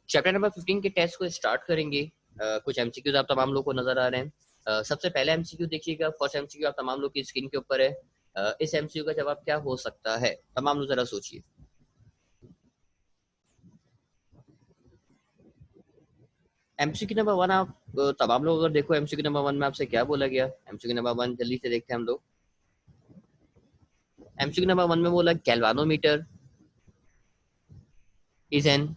Chapter number 15 के test को start करेंगे। कुछ एमसीक्यूज आप तमाम लोग को नजर आ रहे हैं। सबसे पहले एमसीक्यू देखिएगा। फर्स्ट एमसीक्यू आप तमाम लोग की स्क्रीन के ऊपर है। इस एमसीक्यू का जवाब क्या हो सकता है, तमाम लोग जरा सोचिए। एमसीक्यू नंबर 1 आप तमाम लोग अगर देखो, एमसीक्यू नंबर 1 में आपसे क्या बोला गया। एमसीक्यू नंबर 1 जल्दी से देखते हैं हम लोग। एमसीक्यू नंबर 1 में बोला गैल्वानोमीटर इज एन,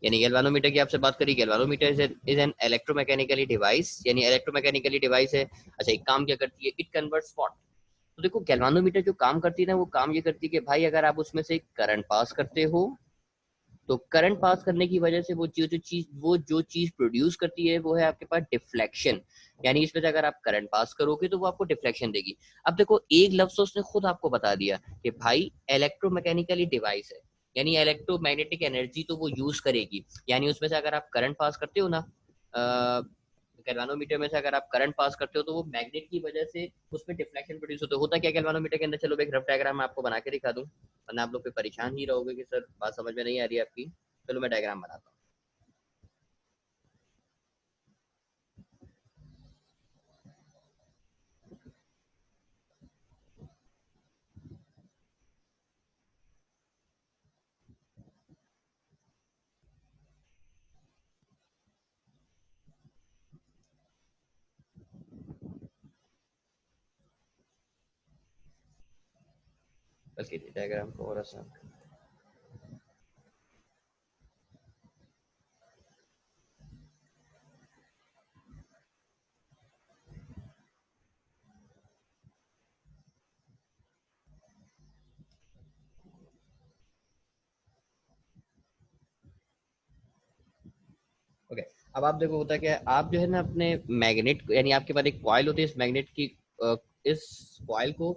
यानी गैल्वानोमीटर की आपसे बात करी। गैल्वानोमीटर इज एन इलेक्ट्रोमैकेनिकली डिवाइस, यानी इलेक्ट्रोमैकेनिकली डिवाइस है। अच्छा, एक काम क्या करती है, इट कन्वर्ट्स व्हाट। तो देखो गैल्वानोमीटर जो काम करती है ना, वो काम ये करती है कि भाई अगर आप उसमें से करंट पास करते हो, तो करंट पास करने की वजह से वो जो चीज प्रोड्यूस करती है वो है आपके पास डिफ्लेक्शन। यानी इसमें से अगर आप करंट पास करोगे तो वो आपको डिफ्लेक्शन देगी। अब देखो एक लफ्ज तो उसने खुद आपको बता दिया कि भाई इलेक्ट्रोमैकेनिकली डिवाइस है, यानी इलेक्ट्रोमैग्नेटिक एनर्जी तो वो यूज करेगी। यानी उसमें से अगर आप करंट पास करते हो ना, गैल्वानोमीटर में से अगर आप करंट पास करते हो तो वो मैग्नेट की वजह से उसमें डिफ्लेक्शन प्रोड्यूस होता है। क्या गैल्वानोमीटर के अंदर, चलो एक रफ डायग्राम मैं आपको बना के दिखा दूं, वरना आप लोग पे परेशान ही रहोगे कि सर बात समझ में नहीं आ रही है आपकी। चलो मैं डायग्राम बनाता हूँ। बल्कि डायग्राम को और आसान। ओके, अब आप देखो होता क्या है, आप जो है ना अपने मैग्नेट, यानी आपके पास एक कॉइल होती है, इस मैग्नेट की इस कॉइल को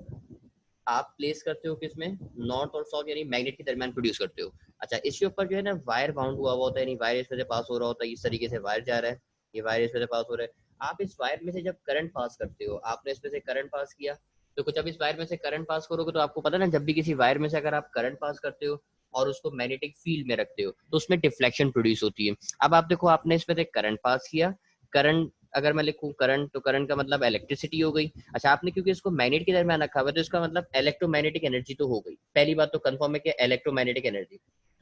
आप प्लेस करते हो किसमें, नॉर्थ और साउथ यानी मैग्नेट के दरमियान प्रोड्यूस करते हो। अच्छा, इसके ऊपर जो है ना वायर बाउंड हुआ हुआ होता है, यानी वायर इसमें से पास हो रहा होता है। इस तरीके से वायर जा रहा है, ये वायर इसमें से पास हो रहा है। आप इस वायर में से जब करंट पास करते हो, आपने इसमें से करंट पास किया, तो कुछ अब इस वायर में से करंट पास करोगे तो आपको पता है ना, जब भी किसी वायर में से अगर आप करंट पास करते हो और उसको मैग्नेटिक फील्ड में रखते हो तो उसमें डिफ्लेक्शन प्रोड्यूस होती है। अब आप देखो आपने इसमें से करंट पास किया, करंट अगर मैं लिखूं करंट, तो करंट का मतलब इलेक्ट्रिसिटी हो गई। अच्छा, आपने क्योंकि इसको मैग्नेट के दरमियान रखा हुआ है तो इसका मतलब इलेक्ट्रोमैग्नेटिक एनर्जी तो हो गई। पहली बात तो कंफर्म है कि इलेक्ट्रोमैग्नेटिक एनर्जी।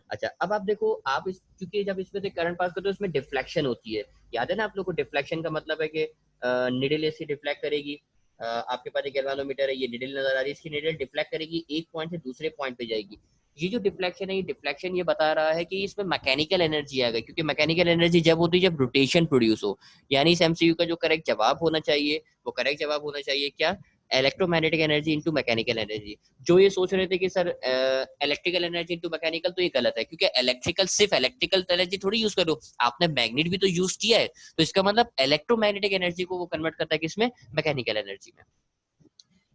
अच्छा, अब आप देखो आप इस, क्योंकि जब इसमें से करंट पास करते हो इसमें डिफ्लेक्शन होती है। याद है ना आप लोग को, डिफ्लेक्शन का मतलब है कि निडल ऐसी डिफ्लेक्ट करेगी। आपके पास एक गैल्वेनोमीटर है, ये निडल नजर आ रही है, इसकी निडल डिफ्लेक्ट करेगी, एक पॉइंट से दूसरे पॉइंट पे जाएगी। ये जो डिफ्लेक्शन है, ये डिफ्लेक्शन ये बता रहा है कि इसमें मैकेनिकल एनर्जी आ गई, क्योंकि मैकेनिकल एनर्जी जब होती है जब रोटेशन प्रोड्यूस हो। यानी इस एमसीयू का जो करेक्ट जवाब होना चाहिए, वो करेक्ट जवाब होना चाहिए क्या, electromagnetic energy into mechanical energy. जो ये सोच रहे थे कि sir electrical energy into mechanical, तो ये गलत है, क्योंकि इलेक्ट्रिकल सिर्फ इलेक्ट्रिकल एनर्जी थोड़ी यूज करो, आपने मैग्नेट भी तो यूज किया है। तो इसका मतलब इलेक्ट्रोमैग्नेटिक एनर्जी को वो कन्वर्ट करता है किसमें, मैकेनिकल एनर्जी में।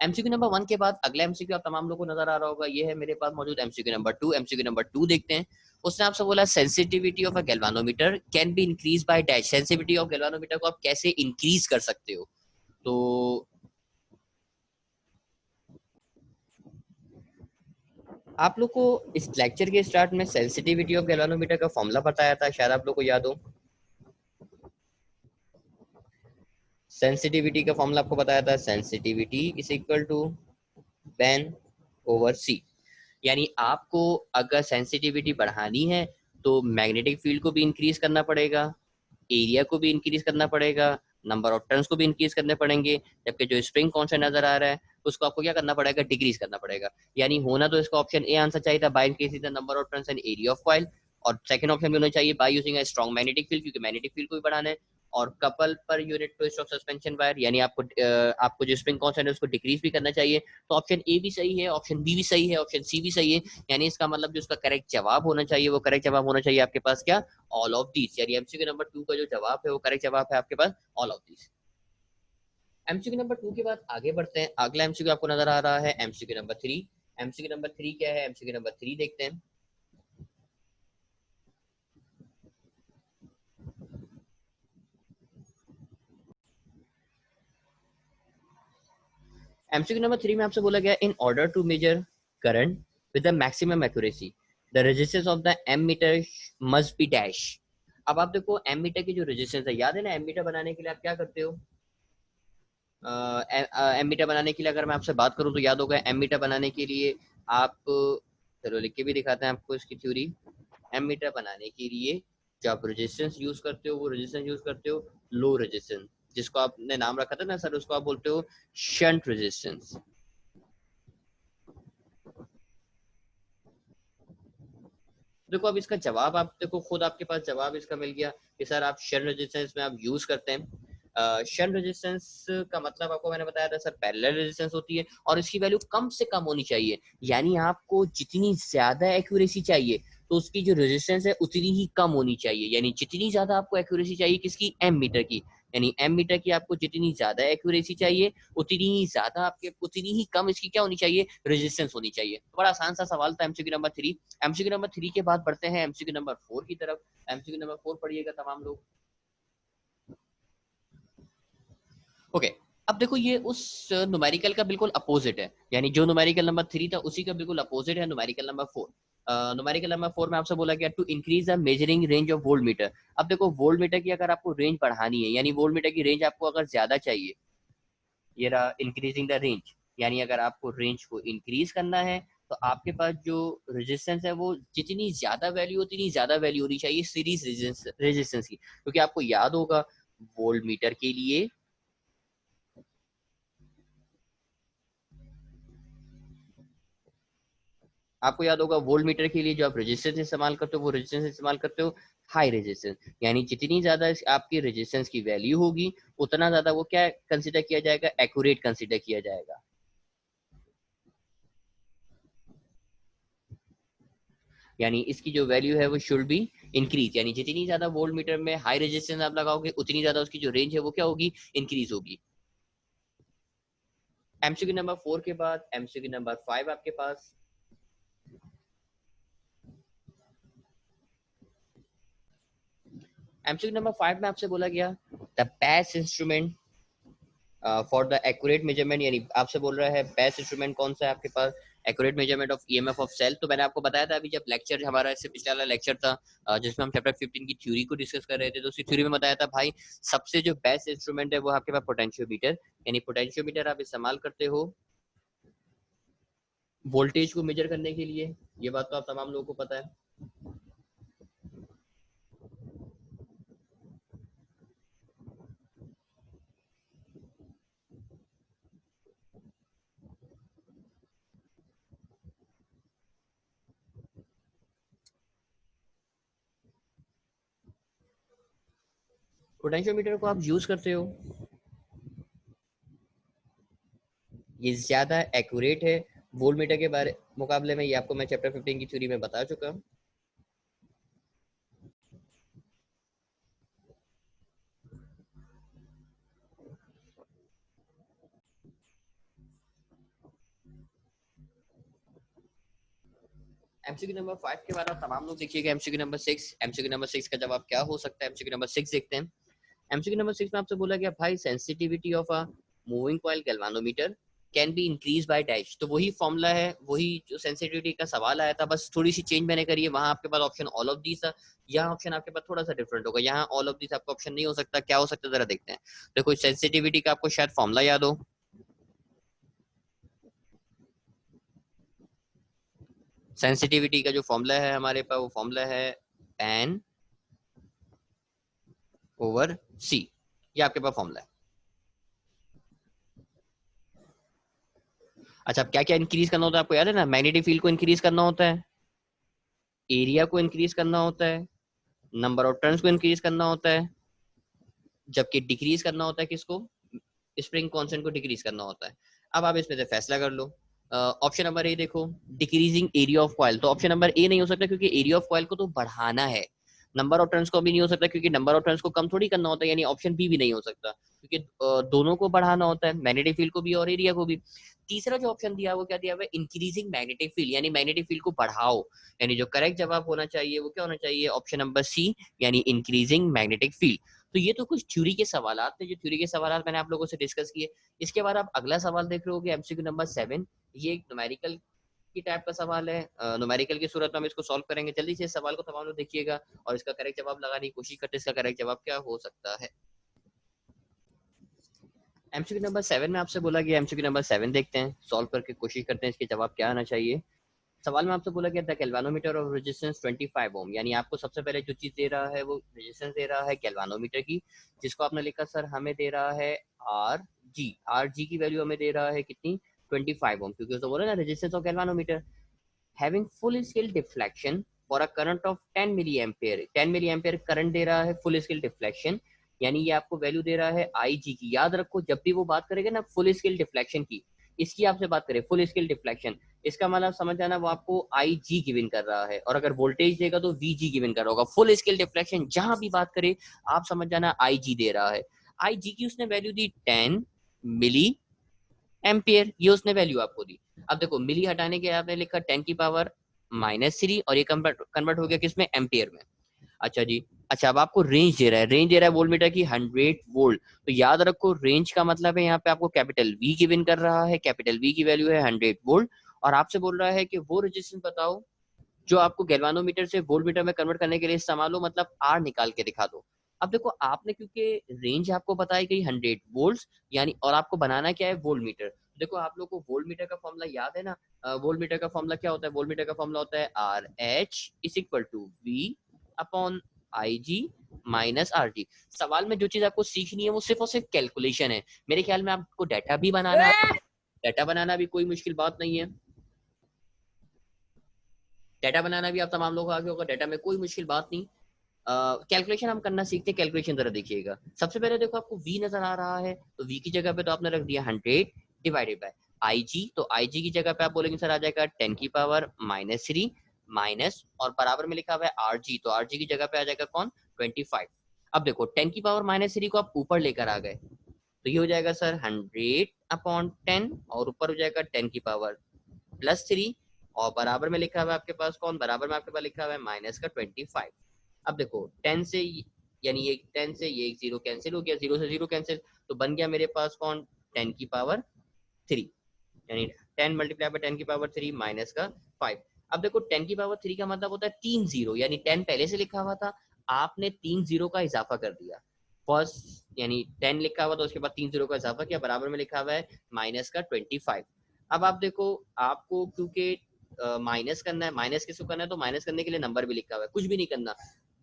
एमसीक्यू नंबर 1 के बाद अगला एमसीक्यू आप तमाम लोगों को नजर आ रहा होगा, ये है मेरे पास मौजूद एमसीक्यू नंबर 2। एमसीक्यू नंबर 2 देखते हैं। उसने आपसे बोला sensitivity of a galvanometer can be increase by dash. Sensitivity of galvanometer को आप कैसे इंक्रीज कर सकते हो। तो आप लोग को इस लेक्चर के स्टार्ट में सेंसिटिविटी ऑफ गैल्वानोमीटर का फॉर्मूला बताया था, शायद आप लोग को याद हो। सेंसिटिविटी का फॉर्मूला आपको बताया था, sensitivity is equal to BAN over C. यानी आपको अगर सेंसिटिविटी बढ़ानी है तो मैग्नेटिक फील्ड को भी इंक्रीज करना पड़ेगा, एरिया को भी इंक्रीज करना पड़ेगा, नंबर ऑफ टर्न्स को भी इंक्रीज करने पड़ेंगे, जबकि जो स्प्रिंग कांस्टेंट नजर आ रहा है उसको आपको क्या करना पड़ेगा, डिक्रीज करना पड़ेगा। यानी होना तो इसका ऑप्शन ए आंसर चाहिए था, by increasing the number of turns and area of coil. और सेकंड ऑप्शन भी होना चाहिए by using a strong magnetic field, क्योंकि मैग्नेटिक फील्ड को भी बढ़ाना है। और couple per unit twist of suspension wire, यानी आपको जो स्प्रिंग कांस्टेंट है उसको डिक्रीज भी करना चाहिए। तो ऑप्शन ए भी सही है, ऑप्शन बी भी सही है, ऑप्शन सी भी सही है। यानी इसका मतलब जो उसका करेक्ट जवाब होना चाहिए, वो करेक्ट जवाब होना चाहिए आपके पास क्या, ऑल ऑफ दीज। यानी एमसीक्यू नंबर 2 का जो जवाब है वो करेक्ट जवाब है आपके पास all of these. MCQ number 2 के बाद आगे बढ़ते हैं। अगला एमसीक्यू आपको नजर आ रहा है एमसीक्यू नंबर 3। एमसीक्यू नंबर 3 क्या है, एमसीक्यू नंबर 3 देखते हैं। एमसीक्यू नंबर 3 में आपसे बोला गया, in order to measure current with the maximum accuracy the resistance of the ammeter must be dash. अब आप देखो एमीटर की जो रेजिस्टेंस है, याद है ना एमीटर बनाने के लिए आप क्या करते हो? एमीटर बनाने के लिए अगर मैं आपसे बात करूं तो याद होगा, एमीटर बनाने के लिए आप, चलो लिख के भी दिखाते हैं आपको इसकी थ्योरी। एमीटर बनाने के लिए जो आप रेजिस्टेंस यूज करते हो वो रेजिस्टेंस यूज करते हो लो रेजिस्टेंस, जिसको आपने नाम रखा था ना सर, उसको आप बोलते हो शंट रेजिस्टेंस। देखो अब इसका जवाब आप देखो, खुद आपके पास जवाब इसका मिल गया कि सर आप शंट रेजिस्टेंस में आप यूज करते हैं। शंट रेजिस्टेंस का मतलब आपको मैंने बताया था सर, पैरेलल रेजिस्टेंस होती है और इसकी वैल्यू कम से कम होनी चाहिए। यानी आपको जितनी ज्यादा एक्यूरेसी चाहिए तो उसकी जो रेजिस्टेंस है उतनी ही कम होनी चाहिए। यानी जितनी ज्यादा आपको एक्यूरेसी चाहिए किसकी, एम मीटर की, यानी एम मीटर की आपको जितनी ज्यादा एक्यूरेसी चाहिए उतनी ही ज्यादा आपके, उतनी ही कम इसकी क्या होनी चाहिए, रेजिस्टेंस होनी चाहिए। बड़ा आसान सा सवाल था एमसीक्यू नंबर 3। एमसीक्यू नंबर 3 के बाद बढ़ते हैं एमसीक्यू नंबर 4 की तरफ। एमसीक्यू नंबर 4 पढ़िएगा तमाम लोग। ओके, अब देखो ये उस न्यूमेरिकल का बिल्कुल अपोजिट है, यानी जो न्यूमेरिकल नंबर 3 था उसी का बिल्कुल अपोजिट है न्यूमेरिकल नंबर 4। न्यूमेरिकल नंबर 4 में आपसे बोला गया to increase the measuring range of volt meter. अब देखो वोल्ट मीटर की अगर आपको रेंज बढ़ानी है, यानी वोल्ट मीटर की रेंज आपको अगर ज्यादा चाहिए, ये रहा इंक्रीजिंग द रेंज, यानी अगर आपको रेंज को इंक्रीज करना है तो आपके पास जो रेजिस्टेंस है वो जितनी ज्यादा वैल्यू उतनी ज्यादा वैल्यू होनी चाहिए सीरीज रेजिस्टेंस की, क्योंकि आपको याद होगा वोल्ट मीटर के लिए, आपको याद होगा वोल्ट मीटर के लिए जो आप रेजिस्टेंस इस्तेमाल करते हो वो रेजिस्टेंस इस्तेमाल करते हो हाई रेजिस्टेंस। यानी जितनी ज्यादा आपकी रेजिस्टेंस की वैल्यू होगी उतना ज्यादा वो क्या कंसिडर किया जाएगा, एक्यूरेट कंसिडर किया जाएगा। यानी इसकी जो वैल्यू है वो शुड बी इंक्रीज, यानी जितनी ज्यादा वोल्ट मीटर में हाई रेजिस्टेंस आप लगाओगे उतनी ज्यादा उसकी जो रेंज है वो क्या होगी, इंक्रीज होगी। एमसीक्यू नंबर 4 के बाद एमसीक्यू नंबर 5 आपके पास। एमसीक्यू नंबर 5 में आपसे बोला गया the best instrument for the accurate measurement, यानी आपसे बोल रहा है बेस्ट इंस्ट्रूमेंट कौन सा है आपके पास, accurate measurement of EMF of cell. तो मैंने आपको बताया था अभी जब लेक्चर हमारा इससे पिछले वाला लेक्चर था जिसमें हम चैप्टर 15 की थ्योरी को डिस्कस कर रहे थे, तो उसी थ्योरी में बताया था भाई सबसे जो बेस्ट इंस्ट्रूमेंट है वो आपके पास पोटेंशियोमीटर, यानी पोटेंशियोमीटर आप इस्तेमाल करते हो वोल्टेज को मेजर करने के लिए। ये बात तो आप तमाम लोगों को पता है। पोटेंशियोमीटर को आप यूज करते हो, ये ज्यादा एक्यूरेट है वोल्ट मीटर के बारे मुकाबले में, ये आपको मैं चैप्टर 15 की थ्योरी में बता चुका हूँ। एमसीक्यू नंबर 5 के बाद आप तमाम लोग देखिएगा एमसीक्यू नंबर 6। एमसीक्यू नंबर 6 का जवाब क्या हो सकता है, एमसीक्यू नंबर 6 देखते हैं। एमसीक्यू नंबर 6 में आपसे बोला गया भाई sensitivity of a moving coil galvanometer can be increase by dash. तो वही फॉर्मूला है, वही जो सेंसिटिविटी का सवाल आया था, बस थोड़ी सी चेंज मैंने करी है। वहां आपके पास ऑप्शन ऑल ऑफ दीस था, यहाँ ऑप्शन आपके पास थोड़ा सा डिफरेंट होगा, यहाँ ऑल ऑफ दीस आपका ऑप्शन नहीं हो सकता। क्या हो सकता है जरा देखते हैं। देखो सेंसिटिविटी का आपको शायद फॉर्मूला याद हो, सेंसिटिविटी का जो फॉर्मूला है हमारे पास वो फॉर्मूला है एन ओवर सी, ये आपके पास फॉर्मूला है। अच्छा अब क्या क्या इंक्रीज करना होता है आपको याद है ना, मैग्नेटिक फील्ड को इंक्रीज करना होता है, एरिया को इंक्रीज करना होता है, नंबर ऑफ टर्न्स को इंक्रीज करना होता है, जबकि डिक्रीज करना होता है किसको, स्प्रिंग कांस्टेंट को डिक्रीज करना होता है। अब आप इसमें से फैसला कर लो। ऑप्शन नंबर ए देखो, डिक्रीजिंग एरिया ऑफ कॉइल, तो ऑप्शन नंबर ए नहीं हो सकता क्योंकि एरिया ऑफ कॉइल को तो बढ़ाना है। नंबर ऑफ टर्न्स को भी नहीं हो सकता क्योंकि नंबर ऑफ टर्न्स को कम थोड़ी करना होता है, यानी ऑप्शन बी भी नहीं हो सकता क्योंकि दोनों को बढ़ाना होता है, मैग्नेटिक फील्ड को भी और एरिया को भी। तीसरा जो ऑप्शन दिया वो क्या दिया हुआ है, इंक्रीजिंग मैग्नेटिक फील्ड, यानी मैग्नेटिक फील्ड को बढ़ाओ। यानी जो करेक्ट जवाब होना चाहिए वो क्या होना चाहिए, ऑप्शन नंबर सी, यानी इंक्रीजिंग मैग्नेटिक फील्ड। तो ये तो कुछ थ्योरी के सवाल थे, जो थ्योरी के सवाल मैंने आप लोगों से डिस्कस किए। इसके बाद आप अगला सवाल देख रहे होगे एमसीक्यू नंबर 7। ये एक न्यूमेरिकल की टाइप का सवाल है, न्यूमेरिकल की सूरत में हम इसको सॉल्व करेंगे। जल्दी से इस सवाल को तमाम लोग देखिएगा और इसका करेक्ट जवाब लगाने की कोशिश करते हैं। इसका करेक्ट जवाब क्या हो सकता है? एमसीक्यू नंबर 7 में आपसे बोला गया, एमसीक्यू नंबर 7 देखते हैं, सॉल्व करके कोशिश करते हैं इसके जवाब क्या आना चाहिए। सवाल में आपसे बोला गया द गैल्वानोमीटर ऑफ रेजिस्टेंस 25 ओम, यानी आपको सबसे पहले जो चीज दे रहा है वो रेजिस्टेंस दे रहा है गैल्वानोमीटर की, जिसको आपने लिखा सर हमें दे रहा है आर जी। आर जी की वैल्यू हमें दे रहा है कितनी? 25 ओम, क्योंकि उसने बोला ना resistance of galvanometer. Having full scale deflection for a current of 10 milli ampere, 10 milli ampere current दे रहा है, फुल स्केल डिफ्लेक्शन, यानी ये आपको वैल्यू दे रहा है आई जी की। याद रखो जब भी वो बात करेगा ना फुल स्केल डिफ्लेक्शन की, इसकी आपसे बात करें फुल स्केल डिफ्लेक्शन, इसका मतलब समझ जाना वो आपको आई जी गिवन कर रहा है, और अगर वोल्टेज देगा तो वी जी गिवन कर रहा होगा। फुल स्केल डिफ्लेक्शन जहां भी बात करे आप समझ जाना आई जी दे रहा है। आई जी की उसने वैल्यू दी 10 मिली एम्पियर, ये उसने वैल्यू आपको दी। अब देखो मिली हटाने के आपने लिखा 10 की पावर -3 और ये कन्वर्ट हो गया किसमें? एम्पियर में। अच्छा जी, अच्छा अब आपको रेंज दे रहा है, रेंज दे रहा है वोल्ट मीटर की 100 वोल्ट, तो याद रखो रेंज का मतलब है यहाँ पे आपको कैपिटल वी गिवन कर रहा है, कैपिटल वी की वैल्यू है 100 वोल्ट, और आपसे बोल रहा है कि वो रेजिस्टेंस बताओ जो आपको गैल्वानोमीटर से वोल्ट मीटर में कन्वर्ट करने के लिए इस्तेमाल हो, मतलब आर निकाल के दिखा दो। अब देखो आपने क्योंकि रेंज आपको बताई गई 100 वोल्ट, यानी और आपको बनाना क्या है? Volt meter. देखो आप लोग को वोल्ट मीटर का फॉर्मूला याद है ना? वोल्ट मीटर का फॉर्मूला क्या होता है? वोल्ट मीटर का फॉर्मूला होता है R H is equal to V upon I G minus R G. सवाल में जो चीज आपको सीखनी है वो सिर्फ और सिर्फ कैलकुलेशन है। मेरे ख्याल में आपको डाटा भी बनाना, डाटा बनाना भी कोई मुश्किल बात नहीं है, डाटा बनाना भी आप तमाम लोग आगे होगा, डाटा में कोई मुश्किल बात नहीं। कैलकुलेशन हम करना सीखते हैं। कैलकुलेशन जरा देखिएगा, सबसे पहले देखो आपको v नजर आ रहा है, तो v की जगह पे तो आपने रख दिया 100 डिवाइडेड बाय आई जी, तो आई जी की जगह पे आप बोलेंगे सर आ जाएगा 10 की पावर -3 माइनस, और बराबर में लिखा हुआ है आर जी, तो आर जी की जगह पे आ जाएगा कौन? 25। अब देखो 10 की पावर -3 को आप ऊपर लेकर आ गए, तो ये हो जाएगा सर 100/10, और ऊपर हो जाएगा 10 की पावर +3, और बराबर में लिखा हुआ है आपके पास कौन? बराबर में आपके पास लिखा हुआ है माइनस का 25। अब देखो 10 से, यानी ये 10 से ये एक जीरो कैंसिल हो गया, जीरो से जीरो कैंसिल, तो बन गया मेरे पास कौन? 10 की पावर 3, यानी 10 मल्टीप्लाई बाय 10 की पावर 3 माइनस का 5। अब देखो 10 की पावर 3 का मतलब होता है 3 जीरो, यानी 10 पहले से लिखा हुआ था, आपने 3 जीरो का इजाफा कर दिया। फर्स्ट यानी 10 लिखा हुआ तो उसके बाद 3 जीरो का इजाफा किया, बराबर में लिखा हुआ है माइनस का 25। अब आप देखो आपको क्योंकि माइनस करना है, माइनस किसको करना है, तो माइनस करने के लिए नंबर भी लिखा हुआ है, कुछ भी नहीं करना।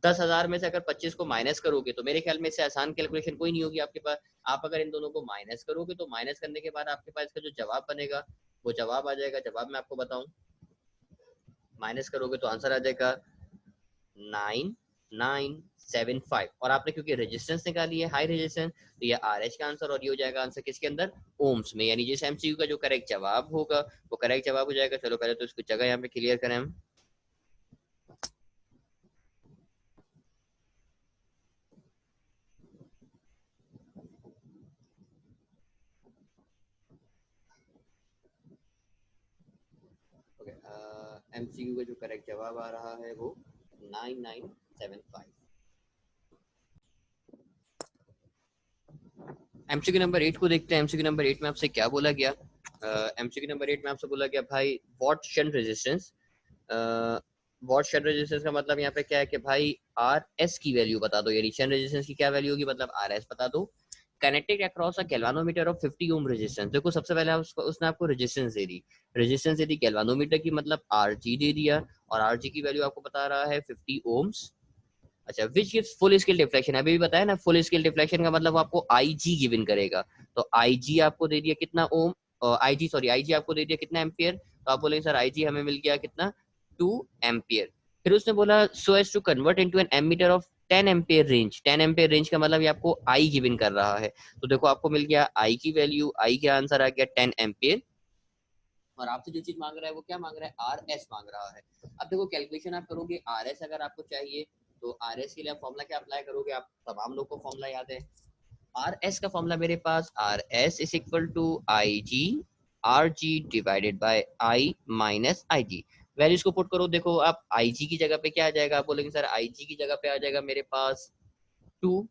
10,000 में से अगर 25 को माइनस करोगे तो मेरे ख्याल में इससे आसान कैलकुलेशन कोई नहीं होगी आपके पास। आप अगर इन दोनों को माइनस करोगे तो माइनस करने के बाद आपके पास इसका जो जवाब बनेगा वो जवाब आ जाएगा। जवाब मैं आपको बताऊं, माइनस करोगे तो आंसर आ जाएगा 9975, और आपने क्योंकि रेजिस्टेंस निकाली है हाई रेजिस्टेंस, तो ये आर एच का आंसर, और ये हो जाएगा आंसर किसके अंदर? ओम्स में, यानी जिस एमसीक्यू का जो करेक्ट जवाब होगा वो करेक्ट जवाब हो जाएगा। चलो पहले तो इसको जगह यहाँ पे क्लियर करें हम। एमसीक्यू का जो करेक्ट जवाब आ रहा है वो 9975। एमसीक्यू नंबर 8 को देखते हैं। एमसीक्यू नंबर 8 में आपसे क्या बोला गया? एमसीक्यू नंबर 8 में आपसे बोला गया भाई what shunt resistance, what shunt resistance का मतलब यहाँ पे क्या है कि भाई आर एस की वैल्यू बता दो, यानी शंट रेजिस्टेंस की क्या वैल्यू होगी, मतलब आर एस बता दो। Connected across a galvanometer of 50 ohm resistance, देखो सबसे पहले उसने आपको रेजिस्टेंस दे दी, रेजिस्टेंस दे दी गैल्वानोमीटर की, मतलब आर जी दे दिया, और आर जी की वैल्यू आपको बता रहा है 50 ओम्स। अच्छा which gives full scale deflection, अभी भी बताया ना फुल स्केल डिफ्लेक्शन का मतलब आपको आई जी गिवन करेगा, तो आई जी आपको दे दिया कितना ओम, आई जी सॉरी आई जी आपको दे दिया कितना एम्पियर, तो आप बोलेंगे सर आई जी हमें मिल गया कितना? 2 एम्पियर। फिर उसने बोला so as to convert into an ammeter of 10 ampere range, 10 ampere range का मतलब ये आपको आई गिवन कर रहा है, तो देखो आपको मिल गया आई की वैल्यू, आई का आंसर आ गया 10 एम्पियर, और आपसे जो चीज मांग रहा है वो क्या मांग रहा है? आर एस मांग रहा है। अब देखो कैलकुलेशन आप करोगे आर एस अगर आपको चाहिए, तो आर एस के लिए आप फॉर्मूला क्या अप्लाई करोगे? आप तमाम लोग को फॉर्मूला याद है, आर एस का फॉर्मूला मेरे पास R S is equal to I G R G divided by I minus I G. Values को पुट करो, देखो आप आई जी की जगह पे क्या आ जाएगा, आप बोलेंगे सर आई जी की जगह पे आ जाएगा मेरे पास 2,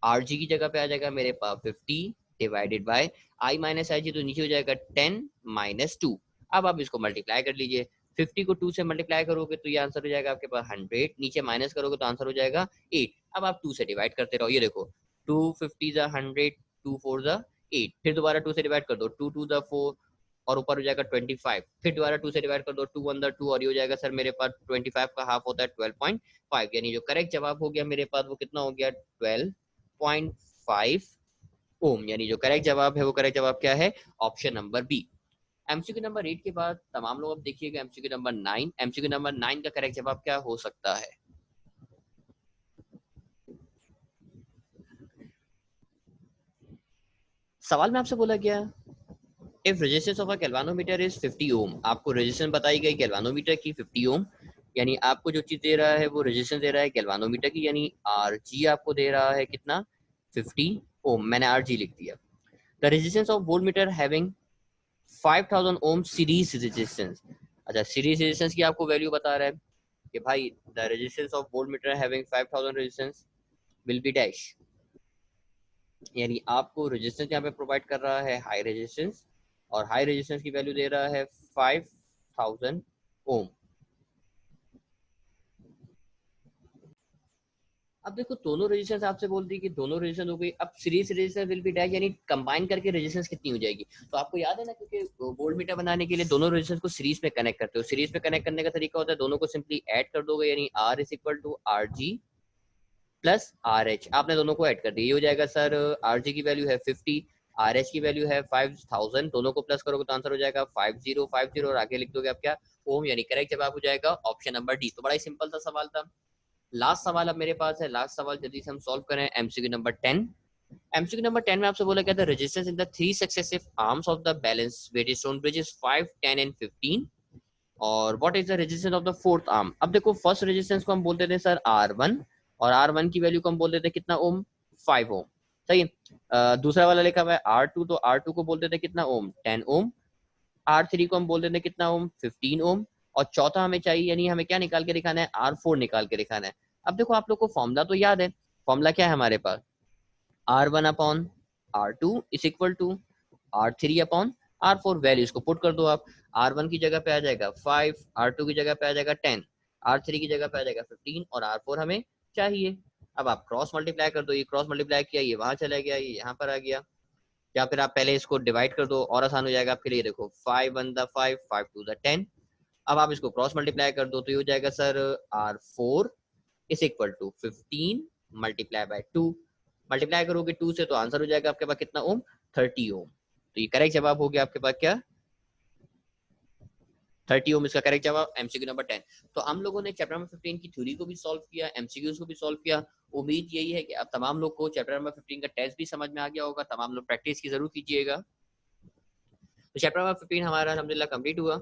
आर जी की जगह पे आ जाएगा मेरे पास 50 divided by I minus I जी, तो नीचे हो जाएगा 10 -2। अब आप इसको मल्टीप्लाई कर लीजिए, 50 को 2 से मल्टीप्लाई करोगे तो ये आंसर हो जाएगा आपके पास 100, नीचे माइनस करोगे तो आंसर हो जाएगा 8। अब आप 2 से डिवाइड करते रहो, ये देखो 2 50 ज़ा 100, 2 4 ज़ा 8, फिर दोबारा 2 से डिवाइड कर दो, 2 2 ज़ा 4 और ऊपर हो जाएगा 25, फिर दोबारा 2 से डिवाइड कर दो, 2 1 ज़ा 2 और ये हो जाएगा सर मेरे पास 25 का हाफ होता है 12.5, यानी जो करेक्ट जवाब हो गया मेरे पास वो कितना हो गया 12.5 ओम, यानी जो करेक्ट जवाब है वो करेक्ट जवाब क्या है, option number B. MCQ number 8 के बाद तमाम लोग अब देखिएगा एमसीक्यू नंबर 9। एमसीक्यू नंबर 9 का करेक्ट जवाब क्या हो सकता है? सवाल में आपसे बोला गया if resistance of a galvanometer is 50 ओम, आपको रेजिस्टेंस बताई गई गैल्वानोमीटर की 50 ओम, यानी आपको जो चीज दे रहा है वो रेजिस्टेंस दे रहा है गैल्वानोमीटर की, यानी आरजी आपको दे रहा है कितना 50 ओम, मैंने आरजी लिख दिया। The resistance of voltmeter having 5000 ohm series resistance, अच्छा सीरीज रेजिस्टेंस की आपको वैल्यू बता रहा है कि भाई the resistance of voltmeter having 5000 resistance will be dash, यानी आपको रेजिस्टेंस यहाँ पे प्रोवाइड कर रहा है हाई रेजिस्टेंस, और हाई रेजिस्टेंस की वैल्यू दे रहा है 5000 ओम। अब देखो दोनों रेजिस्टेंस आपसे बोल दी कि दोनों रेजिस्टेंस हो गई, अब series resistance will be dash, यानी कंबाइन करके रेजिस्टेंस कितनी हो जाएगी। तो आपको याद है ना, क्योंकि वोल्ट मीटर बनाने के लिए दोनों रेजिस्टेंस को सीरीज में कनेक्ट करते हो, सीरीज में कनेक्ट करने का तरीका होता है दोनों को सिंपली ऐड कर दोगे, यानी R is equal to R G plus R H, आपने दोनों को ऐड कर दिया, ये हो जाएगा सर आर जी की वैल्यू है 50, आर एच की वैल्यू है 5000, दोनों को प्लस करोगे तो आंसर हो जाएगा 5050 और आगे लिख दोगे आप क्या ओम, यानी करेक्ट जवाब हो जाएगा ऑप्शन नंबर डी। तो बड़ा ही सिंपल सा सवाल था। लास्ट सवाल अब मेरे पास है, लास्ट सवाल जल्दी से हम सॉल्व करें, एमसीक्यू नंबर 10। एमसीक्यू नंबर 10 में आपसे बोला गया था resistance in the three successive arms of the balance weighted stone bridge is 5 10 and 15, और what is the resistance of the fourth arm. अब देखो फर्स्ट रेजिस्टेंस को हम बोलते थे सर R1, और R1 की वैल्यू को हम बोलते थे कितना ओम, 5 ओम, सही है। दूसरा वाला लिखा हुआ है R2, तो R2 को बोलते थे कितना ओम, 10 ओम। R3 को हम बोलते थे कितना ओम, 15 ओम। और चौथा हमें चाहिए, यानी हमें क्या निकाल के दिखाना है, R4 निकाल के दिखाना है। अब देखो आप लोग को फॉर्मूला तो याद है, फॉर्मूला क्या है हमारे पास, R1 upon R2 is equal to R3 upon R4, values को पुट कर दो आप, R1 की जगह पे आ जाएगा 5, R2 की जगह पे आ जाएगा 10, R3 की जगह पे आ जाएगा 15 और R4 हमें चाहिए। अब आप क्रॉस मल्टीप्लाई कर दो, ये क्रॉस मल्टीप्लाई किया, ये वहां चला गया, ये यहाँ पर आ गया, या फिर आप पहले इसको डिवाइड कर दो और आसान हो जाएगा आपके लिए। देखो 5 1 द 5, 5 2 द 10, अब आप इसको क्रॉस मल्टीप्लाई कर दो तो ये हो जाएगा sir R4 is equal to 15 multiply by 2, multiply करोगे 2 से तो आंसर हो जाएगा आपके पास कितना ओम, 30 ओम। तो ये करेक्ट जवाब हो गया आपके पास क्या, 30 ओम इसका करेक्ट जवाब, एमसीक्यू नंबर 10। तो हम लोगों ने चैप्टर नंबर 15 की थ्योरी को भी सॉल्व किया, एमसीक्यूज को भी सॉल्व किया। उम्मीद यही है कि अब तमाम लोग को चैप्टर नंबर 15 का टेस्ट भी समझ में आ गया होगा, तमाम लोग प्रैक्टिस की जरूर कीजिएगा। तो चैप्टर नंबर 15 हमारा अल्हम्दुलिल्लाह कंप्लीट हुआ।